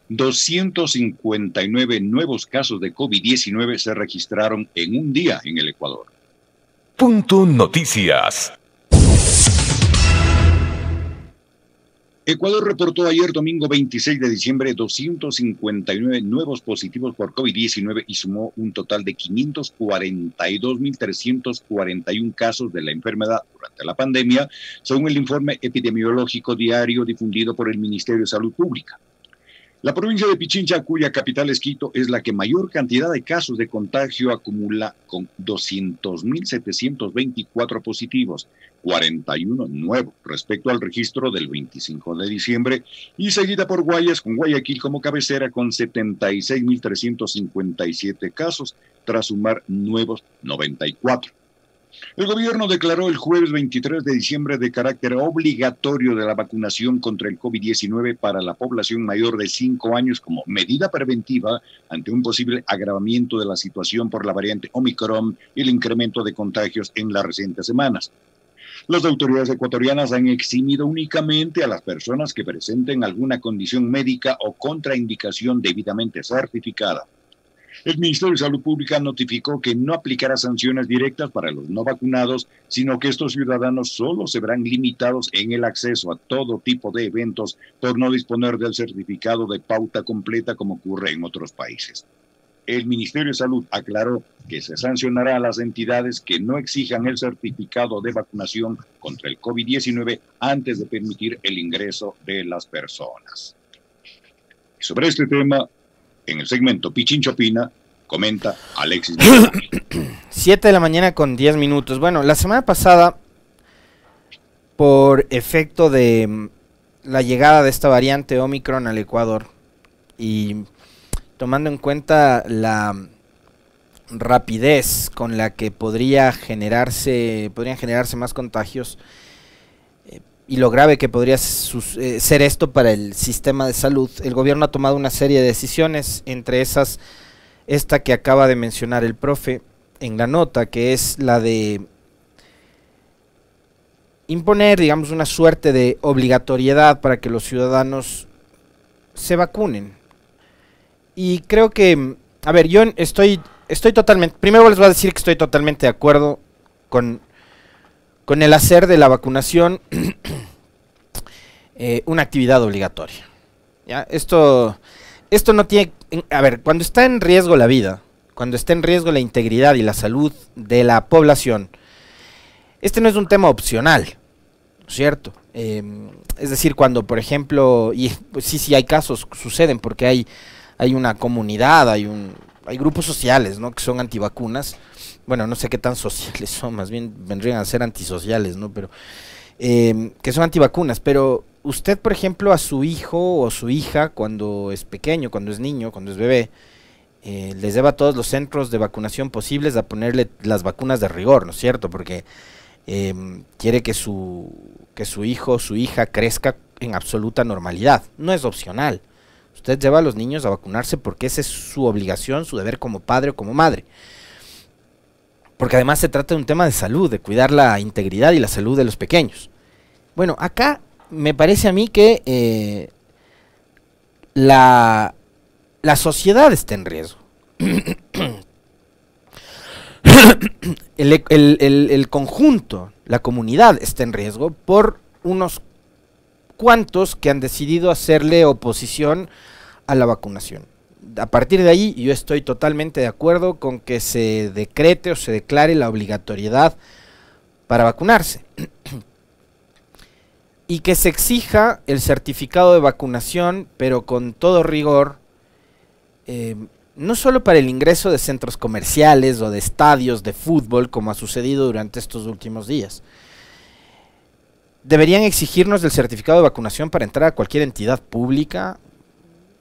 259 nuevos casos de COVID-19 se registraron en un día en el Ecuador. Punto Noticias. Ecuador reportó ayer domingo 26 de diciembre 259 nuevos positivos por COVID-19 y sumó un total de 542.341 casos de la enfermedad durante la pandemia, según el informe epidemiológico diario difundido por el Ministerio de Salud Pública. La provincia de Pichincha, cuya capital es Quito, es la que mayor cantidad de casos de contagio acumula con 200.724 positivos, 41 nuevos respecto al registro del 25 de diciembre, y seguida por Guayas, con Guayaquil como cabecera con 76.357 casos, tras sumar nuevos 94. El gobierno declaró el jueves 23 de diciembre de carácter obligatorio de la vacunación contra el COVID-19 para la población mayor de 5 años como medida preventiva ante un posible agravamiento de la situación por la variante Omicron y el incremento de contagios en las recientes semanas. Las autoridades ecuatorianas han eximido únicamente a las personas que presenten alguna condición médica o contraindicación debidamente certificada. El Ministerio de Salud Pública notificó que no aplicará sanciones directas para los no vacunados, sino que estos ciudadanos solo se verán limitados en el acceso a todo tipo de eventos por no disponer del certificado de pauta completa como ocurre en otros países. El Ministerio de Salud aclaró que se sancionará a las entidades que no exijan el certificado de vacunación contra el COVID-19 antes de permitir el ingreso de las personas. Sobre este tema, en el segmento Pichincha Opina, comenta Alexis. 7 de la mañana con 10 minutos. Bueno, la semana pasada, por efecto de la llegada de esta variante Omicron al Ecuador y tomando en cuenta la rapidez con la que podrían generarse más contagios y lo grave que podría ser esto para el sistema de salud, el gobierno ha tomado una serie de decisiones, entre esas esta que acaba de mencionar el profe en la nota, que es la de imponer, digamos, una suerte de obligatoriedad para que los ciudadanos se vacunen. Y creo que, a ver, yo estoy totalmente, primero les voy a decir que estoy totalmente de acuerdo con el hacer de la vacunación una actividad obligatoria. ¿Ya? Esto no tiene, a ver, cuando está en riesgo la vida, cuando está en riesgo la integridad y la salud de la población, este no es un tema opcional, ¿cierto? Es decir, cuando, por ejemplo, y pues sí hay casos, suceden porque hay una comunidad, hay grupos sociales, ¿no?, que son antivacunas. Bueno, no sé qué tan sociales son, más bien vendrían a ser antisociales, ¿no? Pero que son antivacunas. Pero usted, por ejemplo, a su hijo o su hija, cuando es pequeño, cuando es niño, cuando es bebé, les lleva a todos los centros de vacunación posibles a ponerle las vacunas de rigor, ¿no es cierto? Porque quiere que su hijo o su hija crezca en absoluta normalidad. No es opcional. Usted lleva a los niños a vacunarse porque esa es su obligación, su deber como padre o como madre. Porque además se trata de un tema de salud, de cuidar la integridad y la salud de los pequeños. Bueno, acá me parece a mí que la sociedad está en riesgo. el conjunto, la comunidad está en riesgo por unos cuantos que han decidido hacerle oposición a la vacunación. A partir de ahí yo estoy totalmente de acuerdo con que se decrete o se declare la obligatoriedad para vacunarse y que se exija el certificado de vacunación, pero con todo rigor, no solo para el ingreso de centros comerciales o de estadios de fútbol, como ha sucedido durante estos últimos días. Deberían exigirnos el certificado de vacunación para entrar a cualquier entidad pública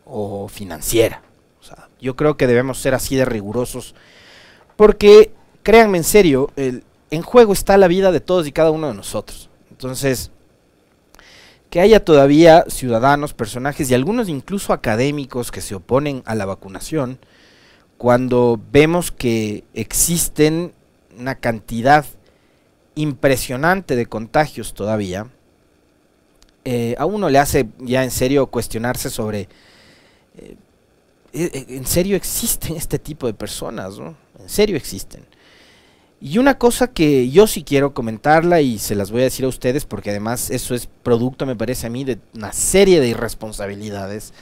o financiera. O sea, yo creo que debemos ser así de rigurosos, porque, créanme en serio, en juego está la vida de todos y cada uno de nosotros. Entonces, que haya todavía ciudadanos, personajes y algunos incluso académicos que se oponen a la vacunación, cuando vemos que existen una cantidad impresionante de contagios todavía, a uno le hace ya en serio cuestionarse sobre En serio existen este tipo de personas, ¿no? En serio existen. Y una cosa que yo sí quiero comentarla y se las voy a decir a ustedes porque además eso es producto, me parece a mí, de una serie de irresponsabilidades.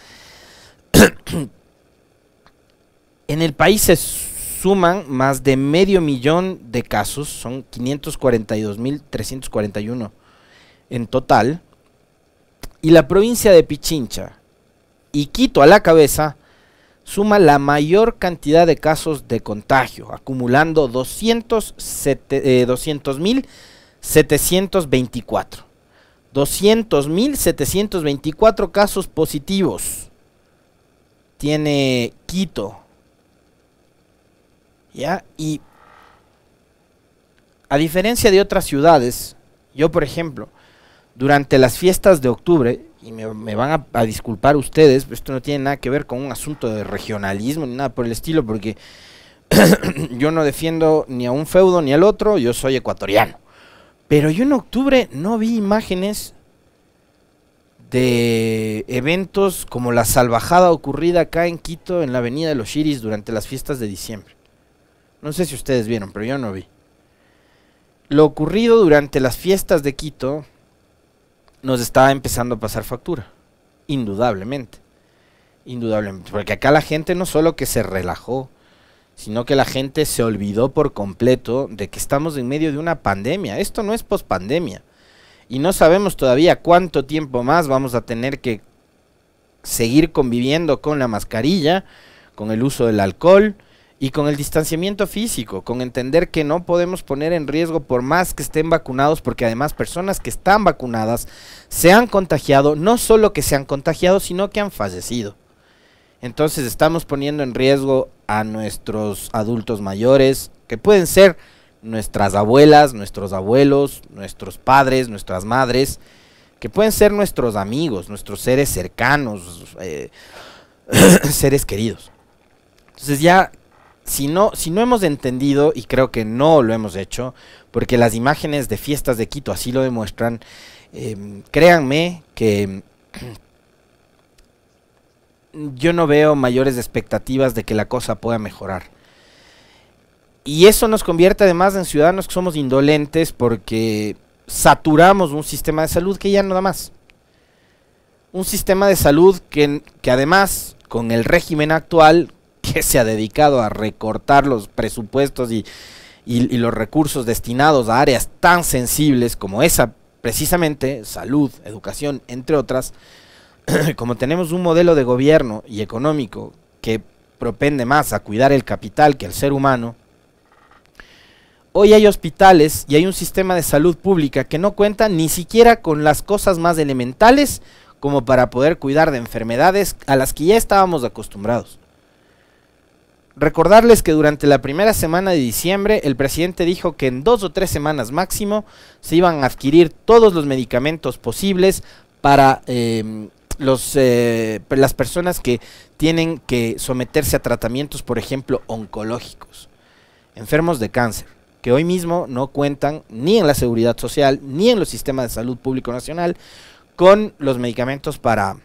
En el país se suman más de 500.000 de casos, son 542.341 en total, y la provincia de Pichincha y Quito a la cabeza suma la mayor cantidad de casos de contagio, acumulando 200.724. 200.724 casos positivos tiene Quito. ¿Ya? Y a diferencia de otras ciudades, yo por ejemplo, durante las fiestas de octubre, y me van a disculpar ustedes, esto no tiene nada que ver con un asunto de regionalismo ni nada por el estilo, porque yo no defiendo ni a un feudo ni al otro, yo soy ecuatoriano. Pero yo en octubre no vi imágenes de eventos como la salvajada ocurrida acá en Quito, en la avenida de los Chiris, durante las fiestas de diciembre. No sé si ustedes vieron, pero yo no vi. Lo ocurrido durante las fiestas de Quito nos estaba empezando a pasar factura, indudablemente, porque acá la gente no solo que se relajó, sino que la gente se olvidó por completo de que estamos en medio de una pandemia. Esto no es pospandemia, y no sabemos todavía cuánto tiempo más vamos a tener que seguir conviviendo con la mascarilla, con el uso del alcohol, y con el distanciamiento físico, con entender que no podemos poner en riesgo por más que estén vacunados, porque además personas que están vacunadas se han contagiado, no solo que se han contagiado, sino que han fallecido. Entonces estamos poniendo en riesgo a nuestros adultos mayores, que pueden ser nuestras abuelas, nuestros abuelos, nuestros padres, nuestras madres, que pueden ser nuestros amigos, nuestros seres cercanos, seres queridos. Entonces ya... Si no hemos entendido, y creo que no lo hemos hecho, porque las imágenes de fiestas de Quito así lo demuestran, créanme que yo no veo mayores expectativas de que la cosa pueda mejorar. Y eso nos convierte además en ciudadanos que somos indolentes porque saturamos un sistema de salud que ya no da más. Un sistema de salud que además, con el régimen actual, que se ha dedicado a recortar los presupuestos y los recursos destinados a áreas tan sensibles como esa, precisamente, salud, educación, entre otras, como tenemos un modelo de gobierno y económico que propende más a cuidar el capital que al ser humano, hoy hay hospitales y hay un sistema de salud pública que no cuenta ni siquiera con las cosas más elementales como para poder cuidar de enfermedades a las que ya estábamos acostumbrados. Recordarles que durante la primera semana de diciembre el presidente dijo que en 2 o 3 semanas máximo se iban a adquirir todos los medicamentos posibles para las personas que tienen que someterse a tratamientos, por ejemplo, oncológicos, enfermos de cáncer, que hoy mismo no cuentan ni en la seguridad social ni en los sistemas de salud público nacional con los medicamentos para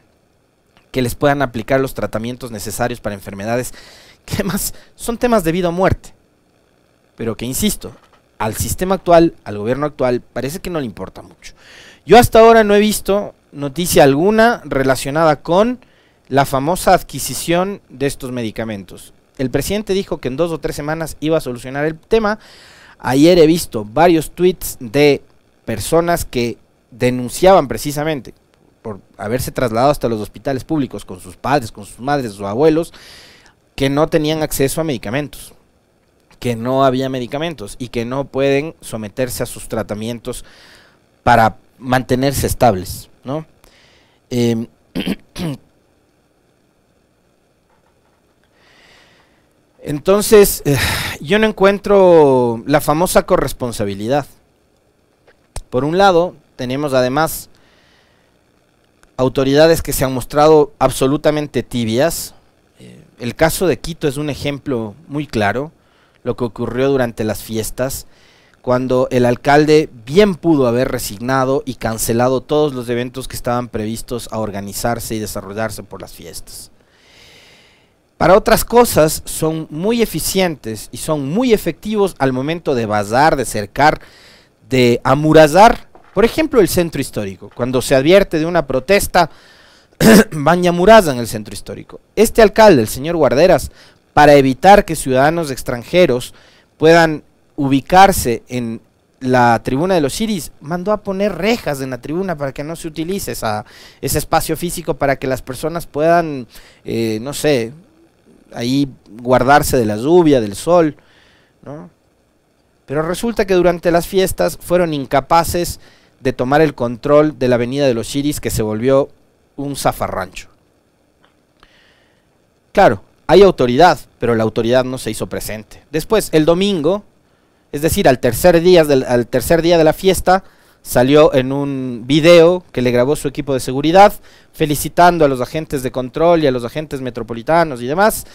que les puedan aplicar los tratamientos necesarios para enfermedades que además son temas de vida o muerte, pero que, insisto, al sistema actual, al gobierno actual, parece que no le importa mucho. Yo hasta ahora no he visto noticia alguna relacionada con la famosa adquisición de estos medicamentos. El presidente dijo que en 2 o 3 semanas iba a solucionar el tema. Ayer he visto varios tweets de personas que denunciaban precisamente por haberse trasladado hasta los hospitales públicos con sus padres, con sus madres, sus abuelos, que no tenían acceso a medicamentos, que no había medicamentos y que no pueden someterse a sus tratamientos para mantenerse estables, ¿no? Entonces, yo no encuentro la famosa corresponsabilidad. Por un lado, tenemos además autoridades que se han mostrado absolutamente tibias. El caso de Quito es un ejemplo muy claro, lo que ocurrió durante las fiestas, cuando el alcalde bien pudo haber resignado y cancelado todos los eventos que estaban previstos a organizarse y desarrollarse por las fiestas. Para otras cosas son muy eficientes y son muy efectivos al momento de vazar, de cercar, de amurallar, por ejemplo, el centro histórico. Cuando se advierte de una protesta, van y amurallan el centro histórico. Este alcalde, el señor Guarderas, para evitar que ciudadanos extranjeros puedan ubicarse en la tribuna de los Iris, mandó a poner rejas en la tribuna para que no se utilice ese espacio físico, para que las personas puedan, no sé, ahí guardarse de la lluvia, del sol, ¿no? Pero resulta que durante las fiestas fueron incapaces de tomar el control de la avenida de los Iris, que se volvió un zafarrancho. Claro, hay autoridad, pero la autoridad no se hizo presente. Después, el domingo, es decir, al tercer día de la fiesta, salió en un video que le grabó su equipo de seguridad, felicitando a los agentes de control y a los agentes metropolitanos y demás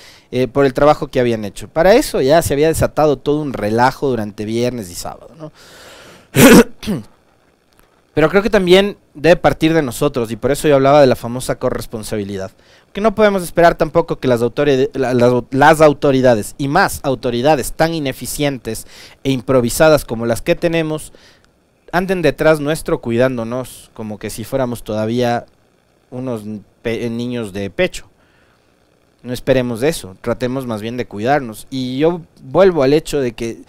por el trabajo que habían hecho. Para eso ya se había desatado todo un relajo durante viernes y sábado, ¿no? Pero creo que también debe partir de nosotros, y por eso yo hablaba de la famosa corresponsabilidad. Que no podemos esperar tampoco que las autoridades, y más autoridades tan ineficientes e improvisadas como las que tenemos, anden detrás nuestro cuidándonos, como que si fuéramos todavía unos niños de pecho. No esperemos eso, tratemos más bien de cuidarnos. Y yo vuelvo al hecho de que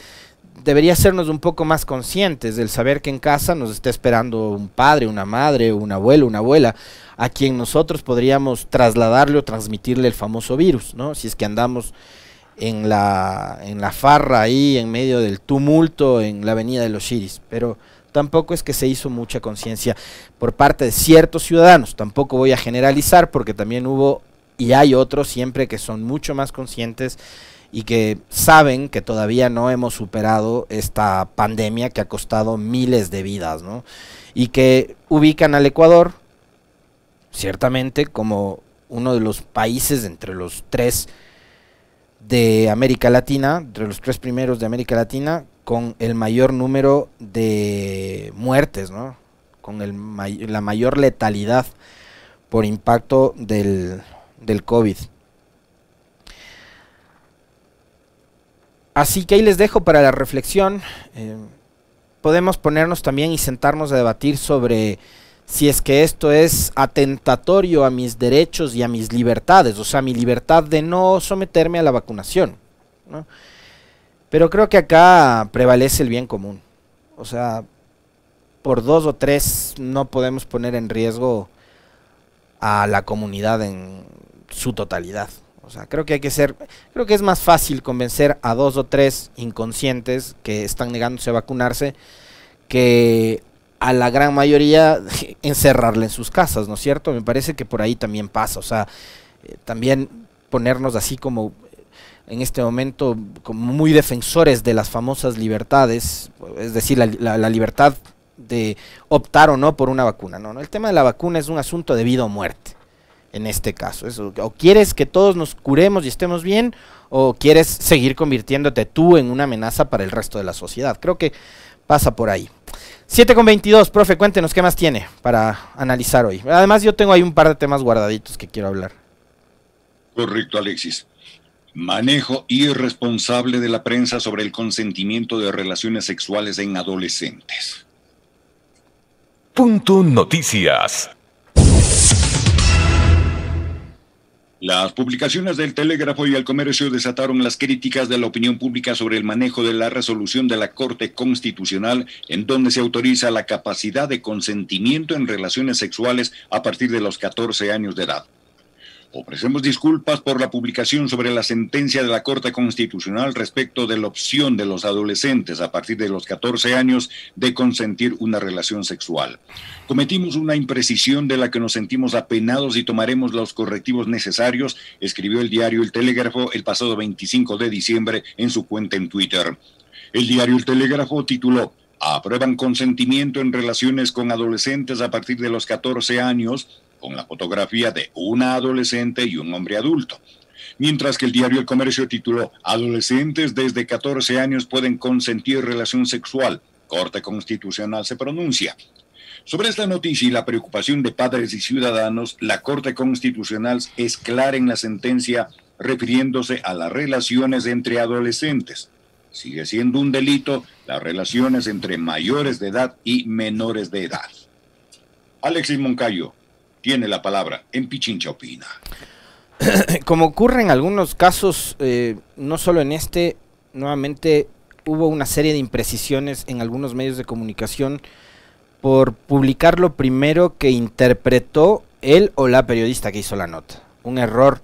debería hacernos un poco más conscientes del saber que en casa nos está esperando un padre, una madre, un abuelo, una abuela, a quien nosotros podríamos trasladarle o transmitirle el famoso virus, ¿no? Si es que andamos en la farra ahí, en medio del tumulto, en la avenida de los Iris. Pero tampoco es que se hizo mucha conciencia por parte de ciertos ciudadanos. Tampoco voy a generalizar, porque también hubo y hay otros siempre que son mucho más conscientes y que saben que todavía no hemos superado esta pandemia que ha costado miles de vidas, ¿no? Y que ubican al Ecuador, ciertamente, como uno de los países entre los tres de América Latina, entre los tres primeros de América Latina, con el mayor número de muertes, ¿no? Con la mayor letalidad por impacto del COVID. Así que ahí les dejo para la reflexión. Podemos ponernos también y sentarnos a debatir sobre si es que esto es atentatorio a mis derechos y a mis libertades, o sea, mi libertad de no someterme a la vacunación, ¿no? Pero creo que acá prevalece el bien común. O sea, por 2 o 3 no podemos poner en riesgo a la comunidad en su totalidad. O sea, creo que es más fácil convencer a 2 o 3 inconscientes que están negándose a vacunarse que a la gran mayoría encerrarla en sus casas, ¿no es cierto? Me parece que por ahí también pasa. O sea, también ponernos así como en este momento como muy defensores de las famosas libertades, es decir, la libertad de optar o no por una vacuna. No, el tema de la vacuna es un asunto de vida o muerte. En este caso, o quieres que todos nos curemos y estemos bien, o quieres seguir convirtiéndote tú en una amenaza para el resto de la sociedad. Creo que pasa por ahí. 7:22, profe, cuéntenos qué más tiene para analizar hoy. Además, yo tengo ahí un par de temas guardaditos que quiero hablar. Correcto, Alexis. Manejo irresponsable de la prensa sobre el consentimiento de relaciones sexuales en adolescentes. Punto Noticias. Las publicaciones del Telégrafo y El Comercio desataron las críticas de la opinión pública sobre el manejo de la resolución de la Corte Constitucional, en donde se autoriza la capacidad de consentimiento en relaciones sexuales a partir de los 14 años de edad. Ofrecemos disculpas por la publicación sobre la sentencia de la Corte Constitucional respecto de la opción de los adolescentes a partir de los 14 años de consentir una relación sexual. Cometimos una imprecisión de la que nos sentimos apenados y tomaremos los correctivos necesarios, escribió el diario El Telégrafo el pasado 25 de diciembre en su cuenta en Twitter. El diario El Telégrafo tituló: "Aprueban consentimiento en relaciones con adolescentes a partir de los 14 años, con la fotografía de una adolescente y un hombre adulto". Mientras que el diario El Comercio tituló: "Adolescentes desde 14 años pueden consentir relación sexual. Corte Constitucional se pronuncia". Sobre esta noticia y la preocupación de padres y ciudadanos, la Corte Constitucional es clara en la sentencia refiriéndose a las relaciones entre adolescentes. Sigue siendo un delito las relaciones entre mayores de edad y menores de edad. Alexis Moncayo tiene la palabra en Pichincha Opina. Como ocurre en algunos casos, no solo en este, nuevamente hubo una serie de imprecisiones en algunos medios de comunicación por publicar lo primero que interpretó él o la periodista que hizo la nota. Un error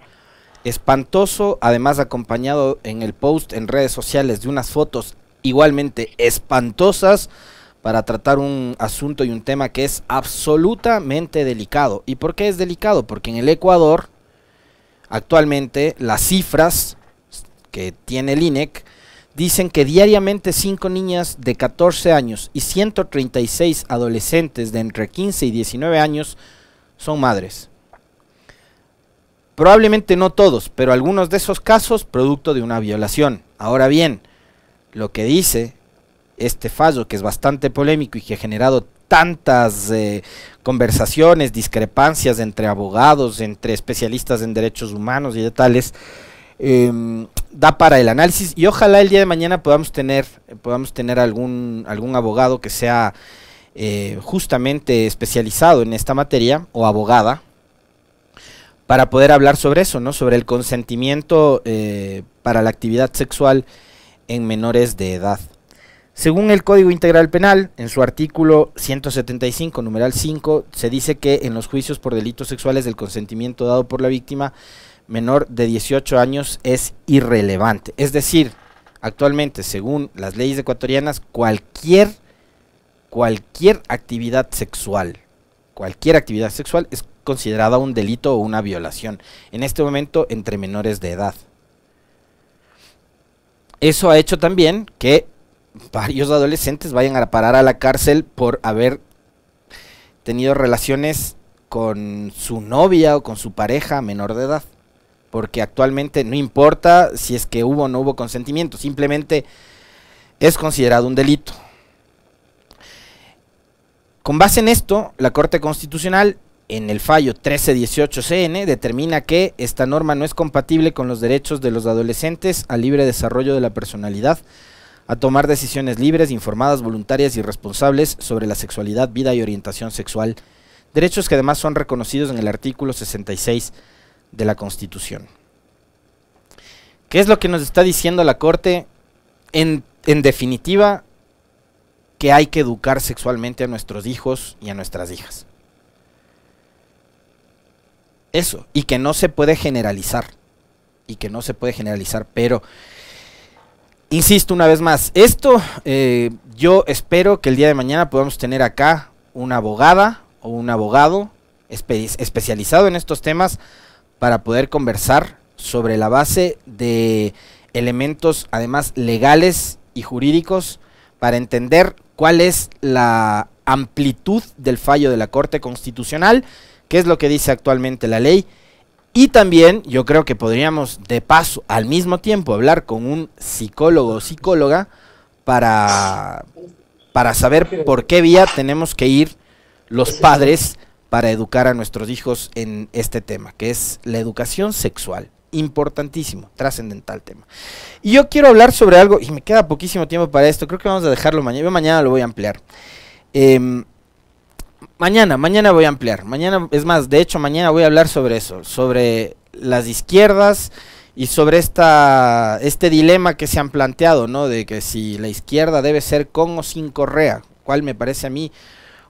espantoso, además acompañado en el post en redes sociales de unas fotos igualmente espantosas para tratar un asunto y un tema que es absolutamente delicado. ¿Y por qué es delicado? Porque en el Ecuador actualmente las cifras que tiene el INEC dicen que diariamente 5 niñas de 14 años y 136 adolescentes de entre 15 y 19 años son madres. Probablemente no todos, pero algunos de esos casos producto de una violación. Ahora bien, lo que dice este fallo, que es bastante polémico y que ha generado tantas conversaciones, discrepancias entre abogados, entre especialistas en derechos humanos y de tales, da para el análisis, y ojalá el día de mañana podamos tener algún abogado que sea justamente especializado en esta materia, o abogada, para poder hablar sobre eso, ¿no? Sobre el consentimiento para la actividad sexual en menores de edad. Según el Código Integral Penal, en su artículo 175, numeral 5, se dice que en los juicios por delitos sexuales el consentimiento dado por la víctima menor de 18 años es irrelevante. Es decir, actualmente, según las leyes ecuatorianas, cualquier actividad sexual es considerada un delito o una violación, en este momento entre menores de edad. Eso ha hecho también que varios adolescentes vayan a parar a la cárcel por haber tenido relaciones con su novia o con su pareja menor de edad, porque actualmente no importa si es que hubo o no hubo consentimiento, simplemente es considerado un delito. Con base en esto, la Corte Constitucional, en el fallo 1318-CN, determina que esta norma no es compatible con los derechos de los adolescentes al libre desarrollo de la personalidad, a tomar decisiones libres, informadas, voluntarias y responsables sobre la sexualidad, vida y orientación sexual, derechos que además son reconocidos en el artículo 66 de la Constitución. ¿Qué es lo que nos está diciendo la Corte? En definitiva, que hay que educar sexualmente a nuestros hijos y a nuestras hijas. Eso, y que no se puede generalizar, pero insisto una vez más, esto yo espero que el día de mañana podamos tener acá una abogada o un abogado especializado en estos temas para poder conversar sobre la base de elementos además legales y jurídicos para entender cuál es la amplitud del fallo de la Corte Constitucional, qué es lo que dice actualmente la ley. Y también yo creo que podríamos de paso al mismo tiempo hablar con un psicólogo o psicóloga para saber por qué vía tenemos que ir los padres para educar a nuestros hijos en este tema, que es la educación sexual. Importantísimo, trascendental tema. Y yo quiero hablar sobre algo, y me queda poquísimo tiempo para esto, creo que vamos a dejarlo mañana, yo mañana lo voy a ampliar. Mañana voy a ampliar, es más, de hecho mañana voy a hablar sobre eso, sobre las izquierdas y sobre este dilema que se han planteado, ¿no? De que si la izquierda debe ser con o sin correa, cual me parece a mí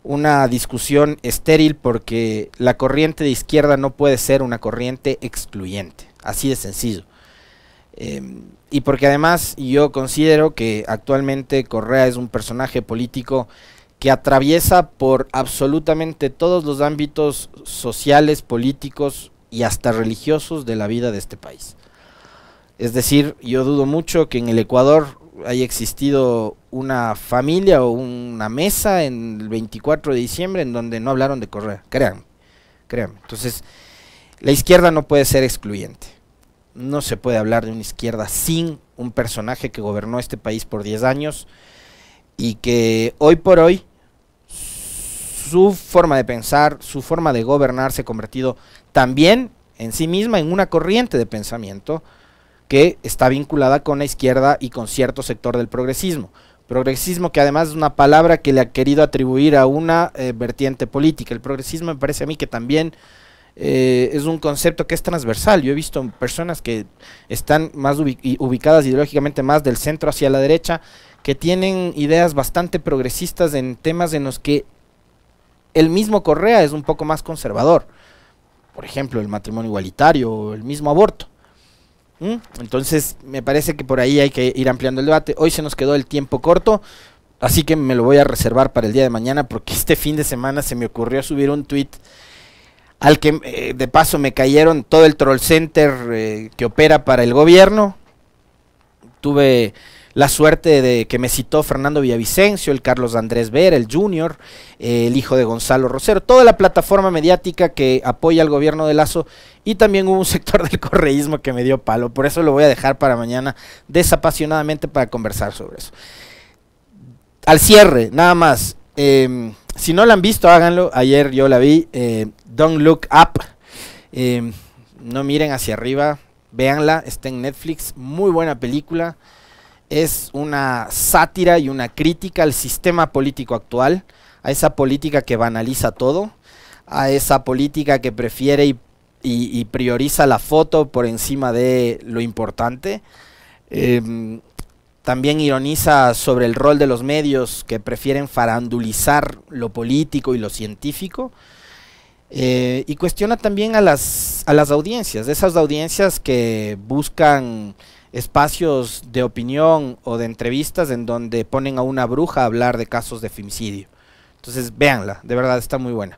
una discusión estéril, porque la corriente de izquierda no puede ser una corriente excluyente, así de sencillo. Y porque además yo considero que actualmente Correa es un personaje político que atraviesa por absolutamente todos los ámbitos sociales, políticos y hasta religiosos de la vida de este país. Es decir, yo dudo mucho que en el Ecuador haya existido una familia o una mesa en el 24 de diciembre en donde no hablaron de Correa, créanme. Entonces, la izquierda no puede ser excluyente. No se puede hablar de una izquierda sin un personaje que gobernó este país por 10 años y que hoy por hoy su forma de pensar, su forma de gobernar se ha convertido también en sí misma en una corriente de pensamiento que está vinculada con la izquierda y con cierto sector del progresismo. Progresismo que además es una palabra que le ha querido atribuir a una vertiente política. El progresismo me parece a mí que también es un concepto que es transversal. Yo he visto personas que están más ubicadas ideológicamente más del centro hacia la derecha, que tienen ideas bastante progresistas en temas en los que el mismo Correa es un poco más conservador. Por ejemplo, el matrimonio igualitario o el mismo aborto. Entonces me parece que por ahí hay que ir ampliando el debate. Hoy se nos quedó el tiempo corto, así que me lo voy a reservar para el día de mañana, porque este fin de semana se me ocurrió subir un tweet al que de paso me cayeron todo el troll center que opera para el gobierno. Tuve la suerte de que me citó Fernando Villavicencio, el Carlos Andrés Vera, el Junior, el hijo de Gonzalo Rosero, toda la plataforma mediática que apoya al gobierno de Lazo, y también hubo un sector del correísmo que me dio palo. Por eso lo voy a dejar para mañana desapasionadamente para conversar sobre eso. Al cierre, nada más, si no la han visto, háganlo. Ayer yo la vi, Don't Look Up, no miren hacia arriba, véanla, está en Netflix, muy buena película. Es una sátira y una crítica al sistema político actual, a esa política que banaliza todo, a esa política que prefiere y prioriza la foto por encima de lo importante. También ironiza sobre el rol de los medios que prefieren farandulizar lo político y lo científico. Y cuestiona también a las audiencias, de esas audiencias que buscan espacios de opinión o de entrevistas en donde ponen a una bruja a hablar de casos de femicidio. Entonces véanla, de verdad está muy buena.